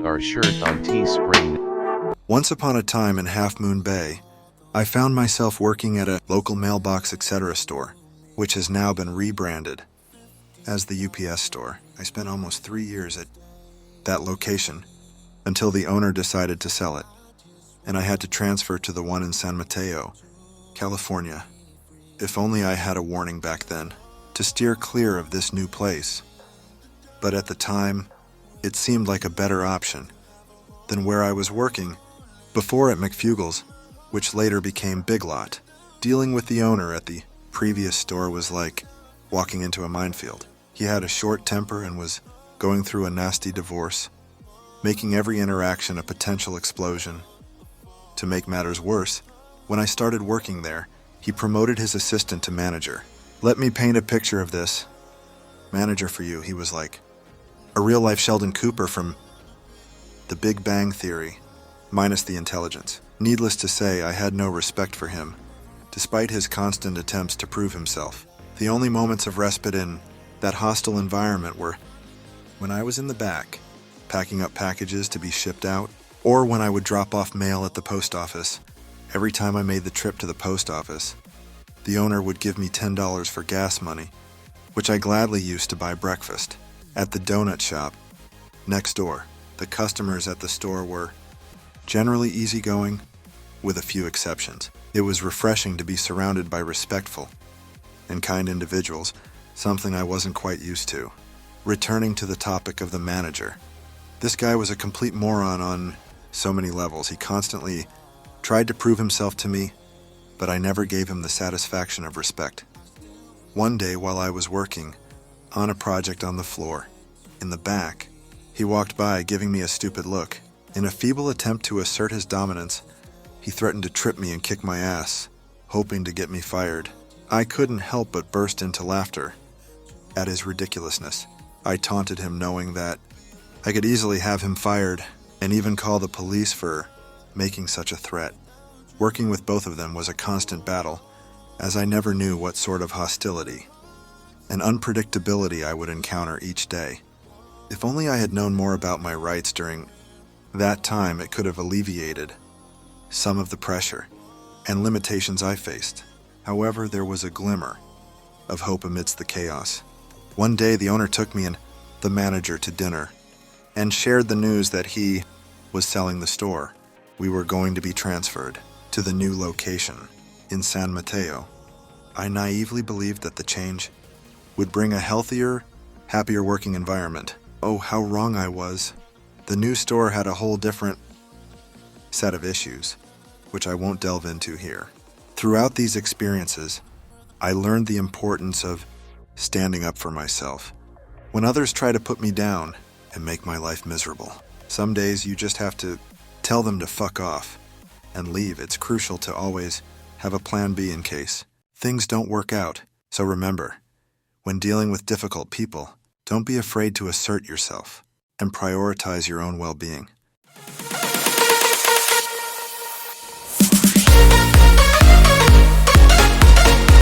our shirt on Teespring. Once upon a time in Half Moon Bay, I found myself working at a local mailbox etc. store, which has now been rebranded as the UPS store. I spent almost 3 years at that location until the owner decided to sell it, and I had to transfer to the one in San Mateo, California. If only I had a warning back then to steer clear of this new place. But at the time, it seemed like a better option than where I was working before at McFugel's, which later became Big Lot. Dealing with the owner at the previous store was like walking into a minefield. He had a short temper and was going through a nasty divorce, making every interaction a potential explosion. To make matters worse, when I started working there, he promoted his assistant to manager. Let me paint a picture of this. Manager for you, he was like a real-life Sheldon Cooper from The Big Bang Theory, minus the intelligence. Needless to say, I had no respect for him, despite his constant attempts to prove himself. The only moments of respite in that hostile environment were when I was in the back, packing up packages to be shipped out, or when I would drop off mail at the post office. Every time I made the trip to the post office, the owner would give me $10 for gas money, which I gladly used to buy breakfast. At the donut shop next door, the customers at the store were generally easygoing, with a few exceptions. It was refreshing to be surrounded by respectful and kind individuals, something I wasn't quite used to. Returning to the topic of the manager, this guy was a complete moron on so many levels. He constantly tried to prove himself to me, but I never gave him the satisfaction of respect. One day while I was working on a project on the floor, in the back, he walked by giving me a stupid look. In a feeble attempt to assert his dominance, he threatened to trip me and kick my ass, hoping to get me fired. I couldn't help but burst into laughter at his ridiculousness. I taunted him, knowing that I could easily have him fired and even call the police for making such a threat. Working with both of them was a constant battle, as I never knew what sort of hostility and unpredictability I would encounter each day. If only I had known more about my rights during that time, it could have alleviated some of the pressure and limitations I faced. However, there was a glimmer of hope amidst the chaos. One day, the owner took me and the manager to dinner and shared the news that he was selling the store. We were going to be transferred to the new location in San Mateo. I naively believed that the change would bring a healthier, happier working environment. Oh, how wrong I was. The new store had a whole different set of issues, which I won't delve into here. Throughout these experiences, I learned the importance of standing up for myself when others try to put me down and make my life miserable. Some days you just have to tell them to fuck off and leave. It's crucial to always have a plan B in case things don't work out. So remember, when dealing with difficult people, don't be afraid to assert yourself and prioritize your own well-being.